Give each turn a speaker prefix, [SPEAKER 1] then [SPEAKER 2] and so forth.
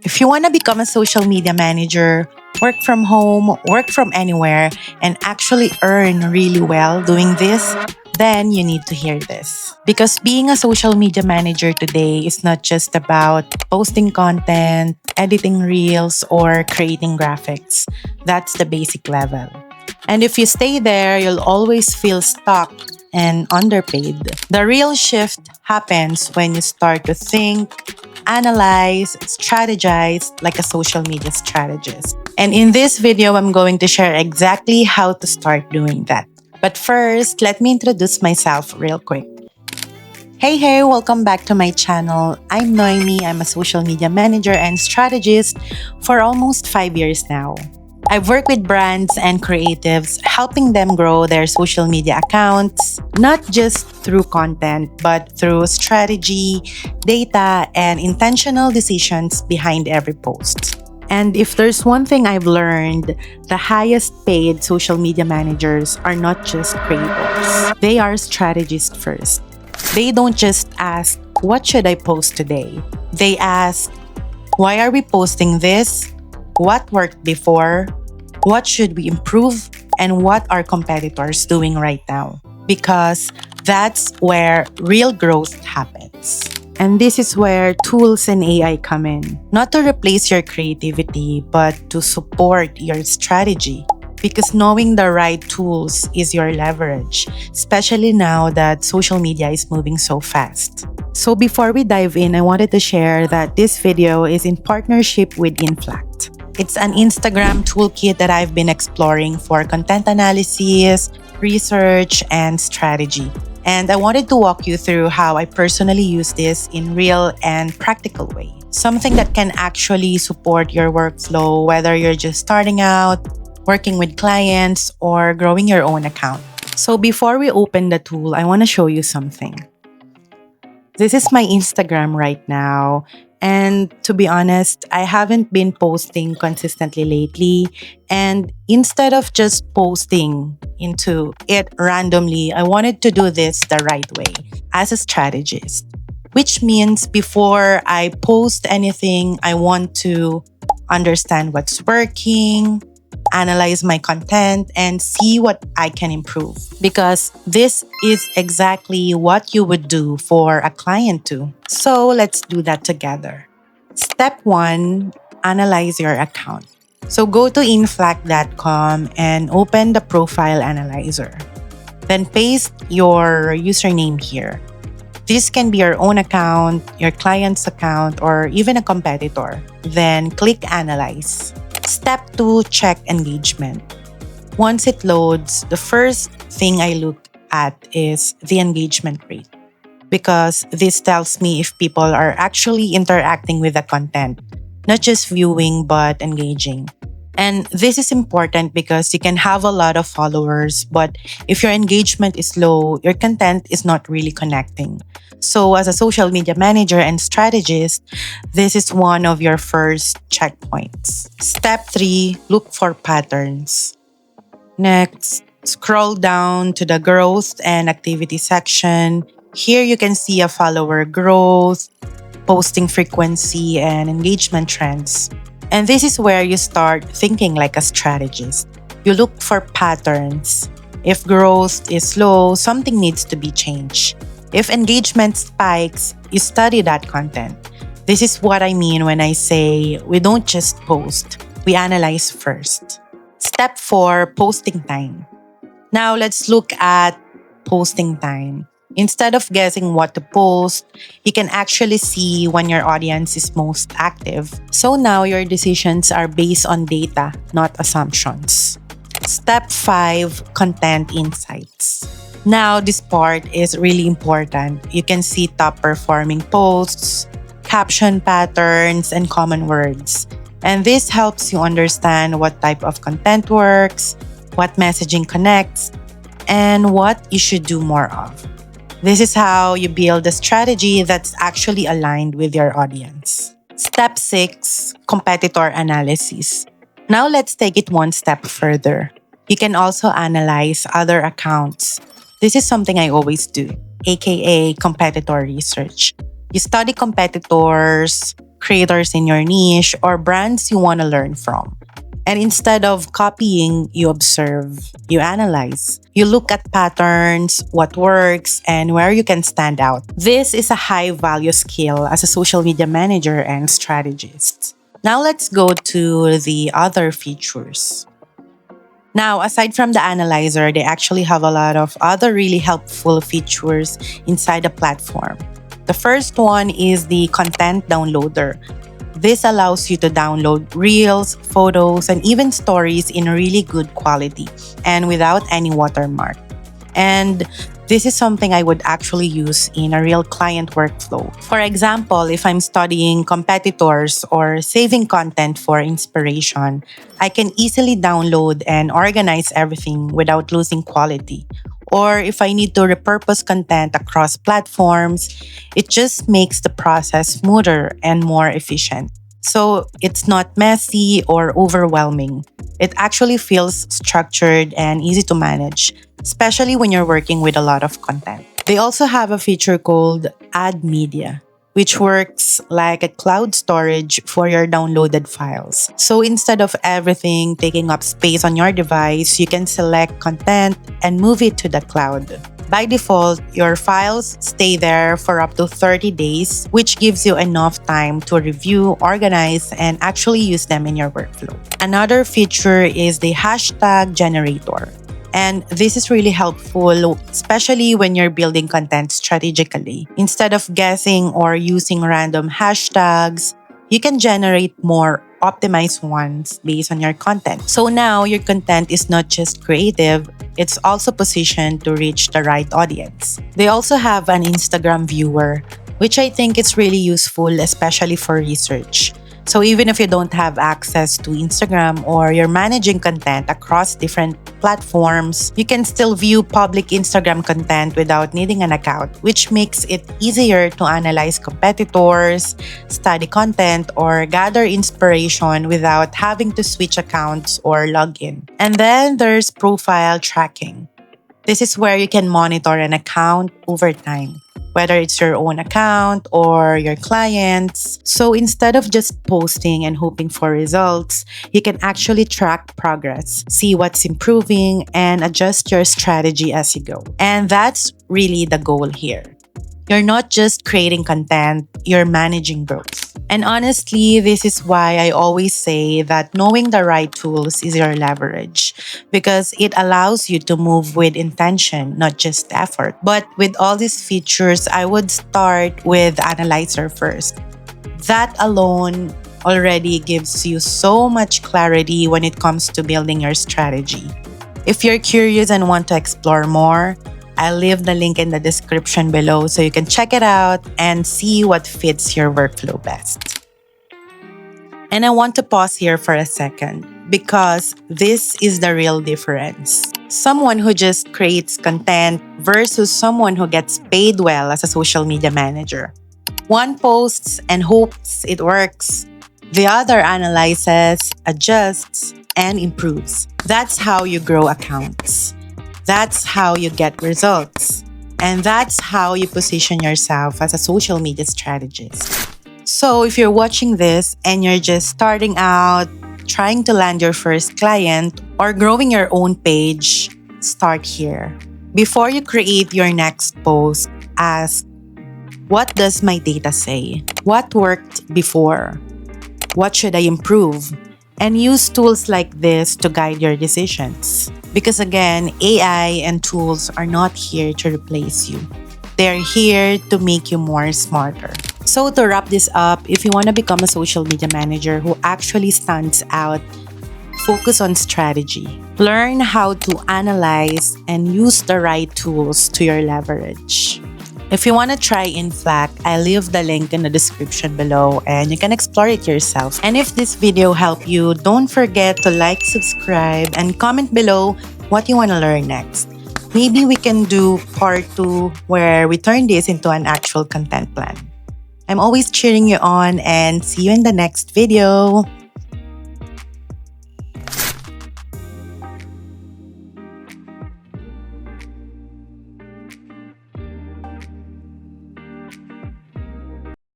[SPEAKER 1] If you want to become a social media manager, work from home, work from anywhere, and actually earn really well doing this, then you need to hear this. Because being a social media manager today is not just about posting content, editing reels, or creating graphics. That's the basic level. And if you stay there, you'll always feel stuck and underpaid. The real shift happens when you start to think, analyze, strategize like a social media strategist. And in this video, I'm going to share exactly how to start doing that. But first, let me introduce myself real quick. Hey, welcome back to my channel. I'm Noemi. I'm a social media manager and strategist for almost 5 years now. I've worked with brands and creatives, helping them grow their social media accounts, not just through content, but through strategy, data, and intentional decisions behind every post. And if there's one thing I've learned, the highest paid social media managers are not just creators. They are strategists first. They don't just ask, what should I post today? They ask, why are we posting this? What worked before? What should we improve? And what are competitors doing right now? Because that's where real growth happens. And this is where tools and AI come in. Not to replace your creativity, but to support your strategy. Because knowing the right tools is your leverage, especially now that social media is moving so fast. So before we dive in, I wanted to share that this video is in partnership with Inflact. It's an Instagram toolkit that I've been exploring for content analysis, research, and strategy. And I wanted to walk you through how I personally use this in real and practical way. Something that can actually support your workflow, whether you're just starting out, working with clients, or growing your own account. So before we open the tool, I want to show you something. This is my Instagram right now. And to be honest, I haven't been posting consistently lately. And instead of just posting into it randomly, I wanted to do this the right way as a strategist. Which means before I post anything, I want to understand what's working, analyze my content, and see what I can improve. Because this is exactly what you would do for a client too. So let's do that together. Step 1, analyze your account. So go to inflact.com and open the profile analyzer. Then paste your username here. This can be your own account, your client's account, or even a competitor. Then click Analyze. Step 2, check engagement. Once it loads, the first thing I look at is the engagement rate, because this tells me if people are actually interacting with the content, not just viewing but engaging. And this is important because you can have a lot of followers, but if your engagement is low, your content is not really connecting. So as a social media manager and strategist, this is one of your first checkpoints. Step 3, look for patterns. Next, scroll down to the growth and activity section. Here you can see a follower growth, posting frequency, and engagement trends. And this is where you start thinking like a strategist. You look for patterns. If growth is low, something needs to be changed. If engagement spikes, you study that content. This is what I mean when I say we don't just post, we analyze first. Step 4, posting time. Now let's look at posting time. Instead of guessing what to post, you can actually see when your audience is most active. So now your decisions are based on data, not assumptions. Step 5, content insights. Now this part is really important. You can see top performing posts, caption patterns, and common words. And this helps you understand what type of content works, what messaging connects, and what you should do more of. This is how you build a strategy that's actually aligned with your audience. Step 6, competitor analysis. Now let's take it one step further. You can also analyze other accounts. This is something I always do, aka competitor research. You study competitors, creators in your niche, or brands you want to learn from. And instead of copying, you observe, you analyze. You look at patterns, what works, and where you can stand out. This is a high value skill as a social media manager and strategist. Now let's go to the other features. Now, aside from the analyzer, they actually have a lot of other really helpful features inside the platform. The first one is the content downloader. This allows you to download reels, photos, and even stories in really good quality and without any watermark. And this is something I would actually use in a real client workflow. For example, if I'm studying competitors or saving content for inspiration, I can easily download and organize everything without losing quality. Or if I need to repurpose content across platforms, it just makes the process smoother and more efficient. So it's not messy or overwhelming. It actually feels structured and easy to manage, especially when you're working with a lot of content. They also have a feature called Add Media, which works like a cloud storage for your downloaded files. So instead of everything taking up space on your device, you can select content and move it to the cloud. By default, your files stay there for up to 30 days, which gives you enough time to review, organize, and actually use them in your workflow. Another feature is the hashtag generator. And this is really helpful, especially when you're building content strategically. Instead of guessing or using random hashtags, you can generate more optimized ones based on your content. So now your content is not just creative, it's also positioned to reach the right audience. They also have an Instagram viewer, which I think is really useful, especially for research. So even if you don't have access to Instagram or you're managing content across different platforms, you can still view public Instagram content without needing an account, which makes it easier to analyze competitors, study content, or gather inspiration without having to switch accounts or log in. And then there's profile tracking. This is where you can monitor an account over time, whether it's your own account or your clients. So instead of just posting and hoping for results, you can actually track progress, see what's improving, and adjust your strategy as you go. And that's really the goal here. You're not just creating content, you're managing growth. And honestly, this is why I always say that knowing the right tools is your leverage, because it allows you to move with intention, not just effort. But with all these features, I would start with Analyzer first. That alone already gives you so much clarity when it comes to building your strategy. If you're curious and want to explore more, I'll leave the link in the description below so you can check it out and see what fits your workflow best. And I want to pause here for a second because this is the real difference. Someone who just creates content versus someone who gets paid well as a social media manager. One posts and hopes it works. The other analyzes, adjusts, and improves. That's how you grow accounts. That's how you get results. And that's how you position yourself as a social media strategist. So if you're watching this and you're just starting out, trying to land your first client, or growing your own page, start here. Before you create your next post, ask, what does my data say? What worked before? What should I improve? And use tools like this to guide your decisions. Because again, AI and tools are not here to replace you. They're here to make you more smarter. So to wrap this up, if you want to become a social media manager who actually stands out, focus on strategy. Learn how to analyze and use the right tools to your leverage. If you want to try Inflac, I'll leave the link in the description below and you can explore it yourself. And if this video helped you, don't forget to like, subscribe, and comment below what you want to learn next. Maybe we can do part 2 where we turn this into an actual content plan. I'm always cheering you on and see you in the next video.